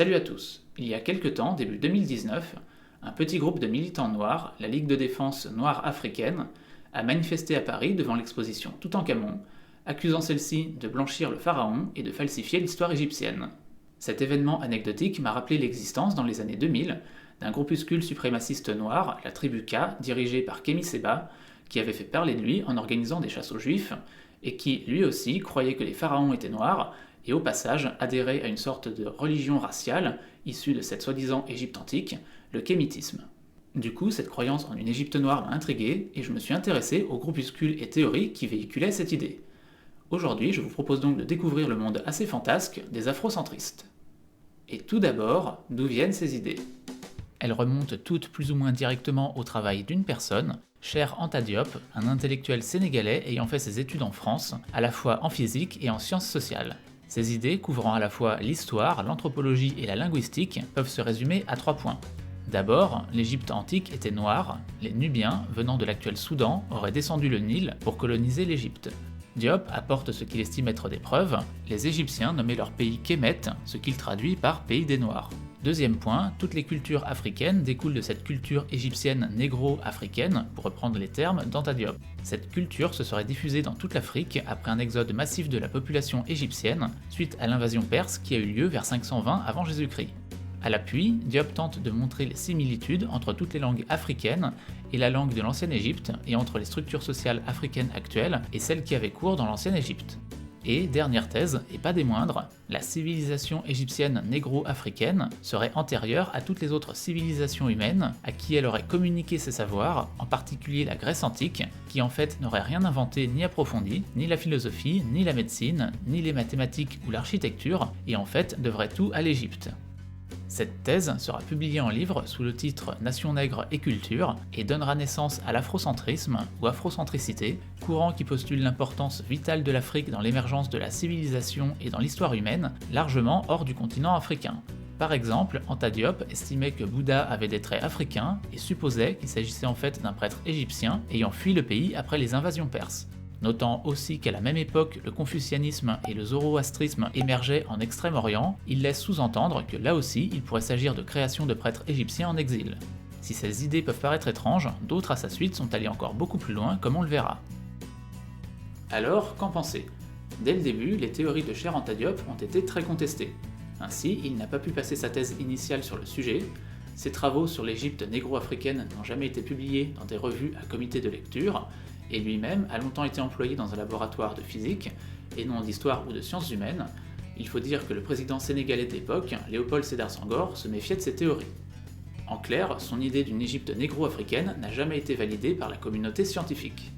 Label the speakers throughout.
Speaker 1: Salut à tous. Il y a quelque temps, début 2019, un petit groupe de militants noirs, la Ligue de défense noire africaine, a manifesté à Paris devant l'exposition Toutankhamon, accusant celle-ci de blanchir le pharaon et de falsifier l'histoire égyptienne. Cet événement anecdotique m'a rappelé l'existence, dans les années 2000, d'un groupuscule suprémaciste noir, la tribu K, dirigée par Kémy Séba, qui avait fait parler de lui en organisant des chasses aux juifs, et qui, lui aussi, croyait que les pharaons étaient noirs, et au passage adhérait à une sorte de religion raciale issue de cette soi-disant Égypte antique, le kémitisme. Du coup, cette croyance en une Égypte noire m'a intrigué, et je me suis intéressé aux groupuscules et théories qui véhiculaient cette idée. Aujourd'hui, je vous propose donc de découvrir le monde assez fantasque des afrocentristes. Et tout d'abord, d'où viennent ces idées ? Elles remontent toutes plus ou moins directement au travail d'une personne, Cheikh Anta Diop, un intellectuel sénégalais ayant fait ses études en France, à la fois en physique et en sciences sociales. Ces idées, couvrant à la fois l'histoire, l'anthropologie et la linguistique, peuvent se résumer à 3 points. D'abord, l'Égypte antique était noire, les Nubiens, venant de l'actuel Soudan, auraient descendu le Nil pour coloniser l'Égypte. Diop apporte ce qu'il estime être des preuves, les Égyptiens nommaient leur pays Kémet, ce qu'il traduit par pays des Noirs. Deuxième point, toutes les cultures africaines découlent de cette culture égyptienne négro-africaine, pour reprendre les termes d'Anta Diop. Cette culture se serait diffusée dans toute l'Afrique après un exode massif de la population égyptienne, suite à l'invasion perse qui a eu lieu vers 520 avant Jésus-Christ. À l'appui, Diop tente de montrer les similitudes entre toutes les langues africaines et la langue de l'ancienne Égypte, et entre les structures sociales africaines actuelles et celles qui avaient cours dans l'ancienne Égypte. Et, dernière thèse, et pas des moindres, la civilisation égyptienne négro-africaine serait antérieure à toutes les autres civilisations humaines à qui elle aurait communiqué ses savoirs, en particulier la Grèce antique, qui en fait n'aurait rien inventé ni approfondi, ni la philosophie, ni la médecine, ni les mathématiques ou l'architecture, et en fait devrait tout à l'Égypte. Cette thèse sera publiée en livre sous le titre Nation nègre et culture et donnera naissance à l'afrocentrisme ou afrocentricité, courant qui postule l'importance vitale de l'Afrique dans l'émergence de la civilisation et dans l'histoire humaine, largement hors du continent africain. Par exemple, Anta Diop estimait que Bouddha avait des traits africains et supposait qu'il s'agissait en fait d'un prêtre égyptien ayant fui le pays après les invasions perses. Notant aussi qu'à la même époque, le confucianisme et le zoroastrisme émergeaient en Extrême-Orient, il laisse sous-entendre que là aussi, il pourrait s'agir de création de prêtres égyptiens en exil. Si ces idées peuvent paraître étranges, d'autres à sa suite sont allées encore beaucoup plus loin, comme on le verra. Alors, qu'en penser ? Dès le début, les théories de Cheikh Anta Diop ont été très contestées. Ainsi, il n'a pas pu passer sa thèse initiale sur le sujet, ses travaux sur l'Égypte négro-africaine n'ont jamais été publiés dans des revues à comité de lecture, et lui-même a longtemps été employé dans un laboratoire de physique, et non d'histoire ou de sciences humaines. Il faut dire que le président sénégalais de l'époque, Léopold Sédar Senghor, se méfiait de ces théories. En clair, son idée d'une Égypte négro-africaine n'a jamais été validée par la communauté scientifique.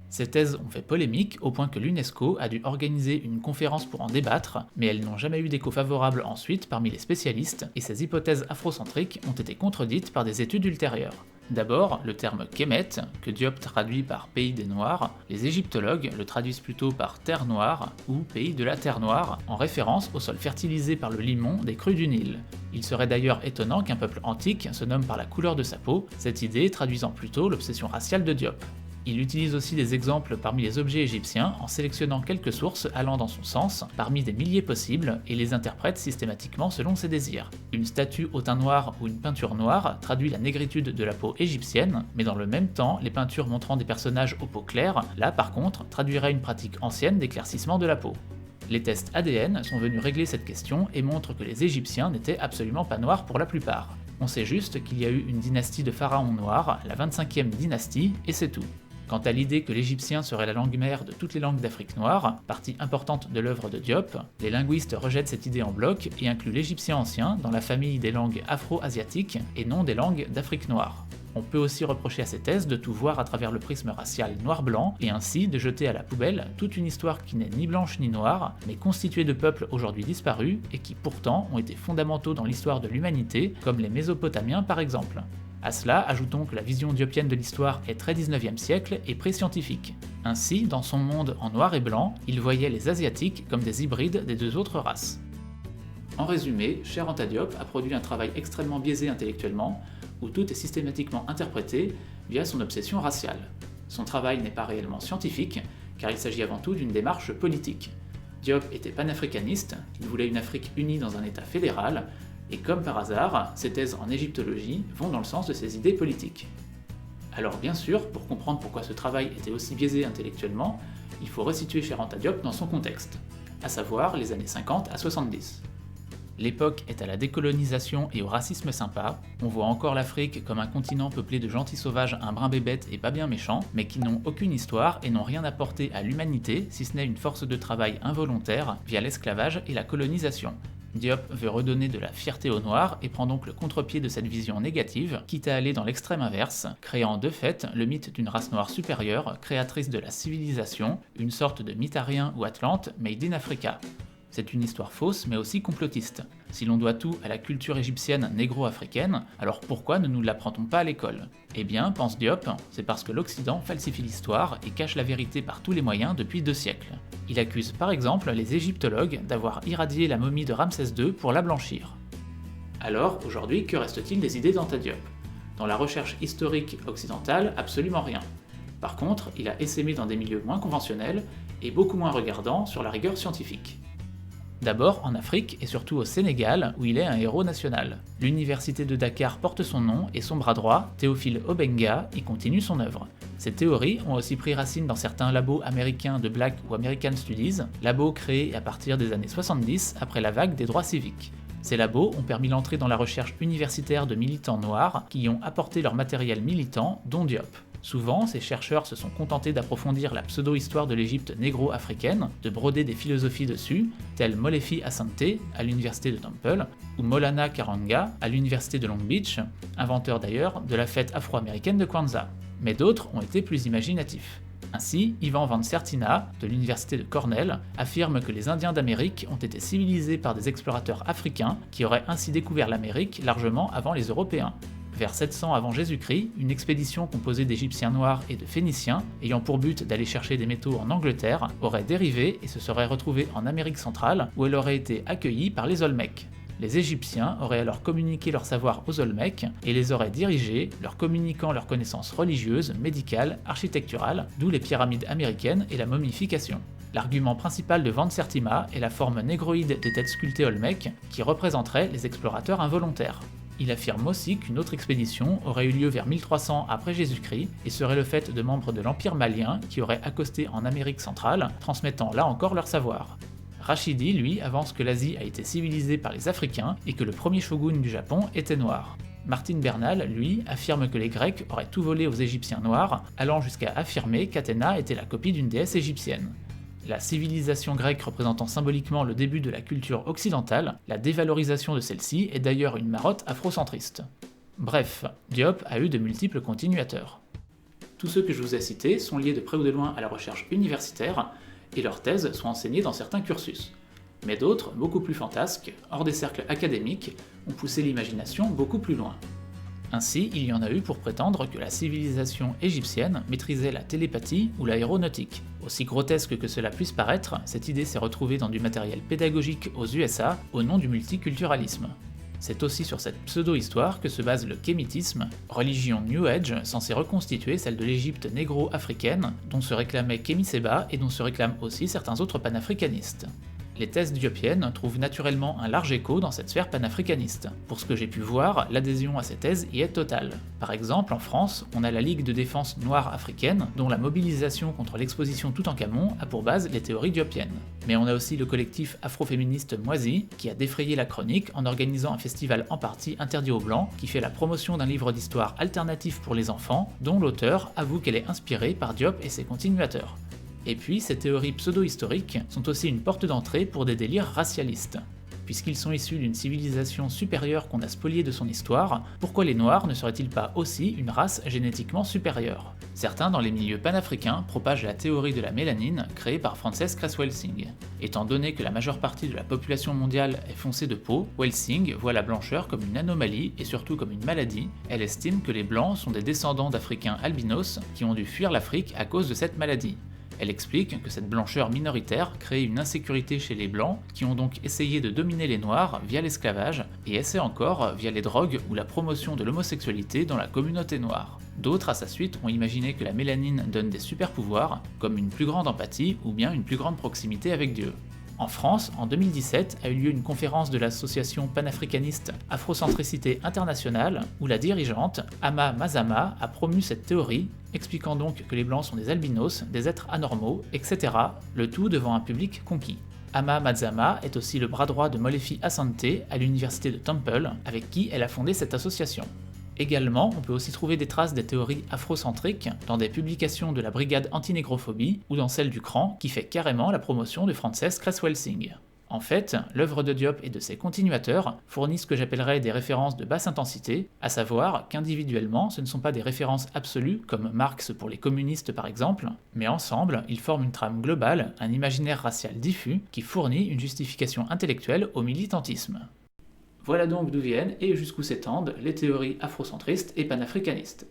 Speaker 1: Ces thèses ont fait polémique au point que l'UNESCO a dû organiser une conférence pour en débattre, mais elles n'ont jamais eu d'écho favorable ensuite parmi les spécialistes, et ces hypothèses afrocentriques ont été contredites par des études ultérieures. D'abord, le terme Kémet, que Diop traduit par pays des Noirs, les égyptologues le traduisent plutôt par terre noire ou pays de la terre noire, en référence au sol fertilisé par le limon des crues du Nil. Il serait d'ailleurs étonnant qu'un peuple antique se nomme par la couleur de sa peau, cette idée traduisant plutôt l'obsession raciale de Diop. Il utilise aussi des exemples parmi les objets égyptiens en sélectionnant quelques sources allant dans son sens, parmi des milliers possibles, et les interprète systématiquement selon ses désirs. Une statue au teint noir ou une peinture noire traduit la négritude de la peau égyptienne, mais dans le même temps, les peintures montrant des personnages aux peaux claires, là par contre, traduiraient une pratique ancienne d'éclaircissement de la peau. Les tests ADN sont venus régler cette question et montrent que les Égyptiens n'étaient absolument pas noirs pour la plupart. On sait juste qu'il y a eu une dynastie de pharaons noirs, la 25e dynastie, et c'est tout. Quant à l'idée que l'égyptien serait la langue mère de toutes les langues d'Afrique noire, partie importante de l'œuvre de Diop, les linguistes rejettent cette idée en bloc et incluent l'égyptien ancien dans la famille des langues afro-asiatiques et non des langues d'Afrique noire. On peut aussi reprocher à ces thèses de tout voir à travers le prisme racial noir-blanc et ainsi de jeter à la poubelle toute une histoire qui n'est ni blanche ni noire, mais constituée de peuples aujourd'hui disparus et qui pourtant ont été fondamentaux dans l'histoire de l'humanité, comme les Mésopotamiens par exemple. À cela, ajoutons que la vision diopienne de l'histoire est très 19e siècle et pré-scientifique. Ainsi, dans son monde en noir et blanc, il voyait les Asiatiques comme des hybrides des deux autres races. En résumé, Cheikh Anta Diop a produit un travail extrêmement biaisé intellectuellement, où tout est systématiquement interprété via son obsession raciale. Son travail n'est pas réellement scientifique, car il s'agit avant tout d'une démarche politique. Diop était panafricaniste, il voulait une Afrique unie dans un État fédéral, Et comme par hasard, ses thèses en égyptologie vont dans le sens de ses idées politiques. Alors bien sûr, pour comprendre pourquoi ce travail était aussi biaisé intellectuellement, il faut resituer Cheikh Anta Diop dans son contexte, à savoir les années 50 à 70. L'époque est à la décolonisation et au racisme sympa, on voit encore l'Afrique comme un continent peuplé de gentils sauvages un brin bébête et pas bien méchants, mais qui n'ont aucune histoire et n'ont rien apporté à l'humanité si ce n'est une force de travail involontaire via l'esclavage et la colonisation. Diop veut redonner de la fierté aux Noirs et prend donc le contre-pied de cette vision négative, quitte à aller dans l'extrême inverse, créant de fait le mythe d'une race noire supérieure, créatrice de la civilisation, une sorte de mythe arien ou atlante made in Africa. C'est une histoire fausse mais aussi complotiste. Si l'on doit tout à la culture égyptienne négro-africaine, alors pourquoi ne nous l'apprend-on pas à l'école? Eh bien, pense Diop, c'est parce que l'Occident falsifie l'histoire et cache la vérité par tous les moyens depuis 2 siècles. Il accuse par exemple les égyptologues d'avoir irradié la momie de Ramsès II pour la blanchir. Alors, aujourd'hui, que reste-t-il des idées d'Anta Diop? Dans la recherche historique occidentale, absolument rien. Par contre, il a essaimé dans des milieux moins conventionnels et beaucoup moins regardants sur la rigueur scientifique. D'abord en Afrique et surtout au Sénégal où il est un héros national. L'université de Dakar porte son nom et son bras droit, Théophile Obenga, y continue son œuvre. Ces théories ont aussi pris racine dans certains labos américains de Black ou American Studies, labos créés à partir des années 70 après la vague des droits civiques. Ces labos ont permis l'entrée dans la recherche universitaire de militants noirs qui y ont apporté leur matériel militant, dont Diop. Souvent, ces chercheurs se sont contentés d'approfondir la pseudo-histoire de l'Égypte négro-africaine, de broder des philosophies dessus, tels Molefi Asante à l'université de Temple, ou Maulana Karanga à l'université de Long Beach, inventeur d'ailleurs de la fête afro-américaine de Kwanzaa. Mais d'autres ont été plus imaginatifs. Ainsi, Ivan Van Sertina, de l'université de Cornell, affirme que les Indiens d'Amérique ont été civilisés par des explorateurs africains qui auraient ainsi découvert l'Amérique largement avant les Européens. Vers 700 avant Jésus-Christ, une expédition composée d'Égyptiens noirs et de Phéniciens, ayant pour but d'aller chercher des métaux en Angleterre, aurait dérivé et se serait retrouvée en Amérique centrale où elle aurait été accueillie par les Olmecs. Les Égyptiens auraient alors communiqué leur savoir aux Olmecs et les auraient dirigés, leur communiquant leurs connaissances religieuses, médicales, architecturales, d'où les pyramides américaines et la momification. L'argument principal de Van Sertima est la forme négroïde des têtes sculptées Olmecs qui représenteraient les explorateurs involontaires. Il affirme aussi qu'une autre expédition aurait eu lieu vers 1300 après Jésus-Christ et serait le fait de membres de l'Empire malien qui auraient accosté en Amérique centrale, transmettant là encore leur savoir. Rashidi, lui, avance que l'Asie a été civilisée par les Africains et que le premier shogun du Japon était noir. Martin Bernal, lui, affirme que les Grecs auraient tout volé aux Égyptiens noirs, allant jusqu'à affirmer qu'Athéna était la copie d'une déesse égyptienne. La civilisation grecque représentant symboliquement le début de la culture occidentale, la dévalorisation de celle-ci est d'ailleurs une marotte afrocentriste. Bref, Diop a eu de multiples continuateurs. Tous ceux que je vous ai cités sont liés de près ou de loin à la recherche universitaire, et leurs thèses sont enseignées dans certains cursus. Mais d'autres, beaucoup plus fantasques, hors des cercles académiques, ont poussé l'imagination beaucoup plus loin. Ainsi, il y en a eu pour prétendre que la civilisation égyptienne maîtrisait la télépathie ou l'aéronautique. Aussi grotesque que cela puisse paraître, cette idée s'est retrouvée dans du matériel pédagogique aux USA au nom du multiculturalisme. C'est aussi sur cette pseudo-histoire que se base le kémitisme, religion New Age censée reconstituer celle de l'Égypte négro-africaine, dont se réclamait Kémi Séba et dont se réclament aussi certains autres panafricanistes. Les thèses diopiennes trouvent naturellement un large écho dans cette sphère panafricaniste. Pour ce que j'ai pu voir, l'adhésion à ces thèses y est totale. Par exemple, en France, on a la Ligue de défense noire africaine, dont la mobilisation contre l'exposition Toutankhamon a pour base les théories diopiennes. Mais on a aussi le collectif afroféministe Moisi, qui a défrayé la chronique en organisant un festival en partie interdit aux blancs, qui fait la promotion d'un livre d'histoire alternatif pour les enfants, dont l'auteur avoue qu'elle est inspirée par Diop et ses continuateurs. Et puis, ces théories pseudo-historiques sont aussi une porte d'entrée pour des délires racialistes. Puisqu'ils sont issus d'une civilisation supérieure qu'on a spoliée de son histoire, pourquoi les Noirs ne seraient-ils pas aussi une race génétiquement supérieure? Certains dans les milieux panafricains propagent la théorie de la mélanine créée par Frances Cress Welsing. Étant donné que la majeure partie de la population mondiale est foncée de peau, Welsing voit la blancheur comme une anomalie et surtout comme une maladie. Elle estime que les Blancs sont des descendants d'Africains albinos qui ont dû fuir l'Afrique à cause de cette maladie. Elle explique que cette blancheur minoritaire crée une insécurité chez les Blancs qui ont donc essayé de dominer les Noirs via l'esclavage et essaient encore via les drogues ou la promotion de l'homosexualité dans la communauté noire. D'autres à sa suite ont imaginé que la mélanine donne des super pouvoirs, comme une plus grande empathie ou bien une plus grande proximité avec Dieu. En France, en 2017, a eu lieu une conférence de l'association panafricaniste Afrocentricité Internationale où la dirigeante, Ama Mazama, a promu cette théorie, expliquant donc que les Blancs sont des albinos, des êtres anormaux, etc., le tout devant un public conquis. Ama Mazama est aussi le bras droit de Molefi Asante à l'université de Temple, avec qui elle a fondé cette association. Également, on peut aussi trouver des traces des théories afrocentriques dans des publications de la brigade antinégrophobie ou dans celle du CRAN qui fait carrément la promotion de Frances Cress-Welsing. En fait, l'œuvre de Diop et de ses continuateurs fournit ce que j'appellerais des références de basse intensité, à savoir qu'individuellement, ce ne sont pas des références absolues, comme Marx pour les communistes par exemple, mais ensemble, ils forment une trame globale, un imaginaire racial diffus, qui fournit une justification intellectuelle au militantisme. Voilà donc d'où viennent et jusqu'où s'étendent les théories afrocentristes et panafricanistes.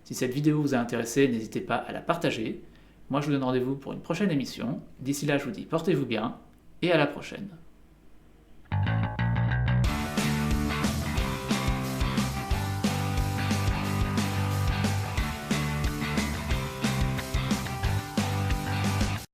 Speaker 1: Si cette vidéo vous a intéressé, n'hésitez pas à la partager. Moi je vous donne rendez-vous pour une prochaine émission. D'ici là, je vous dis portez-vous bien et à la prochaine.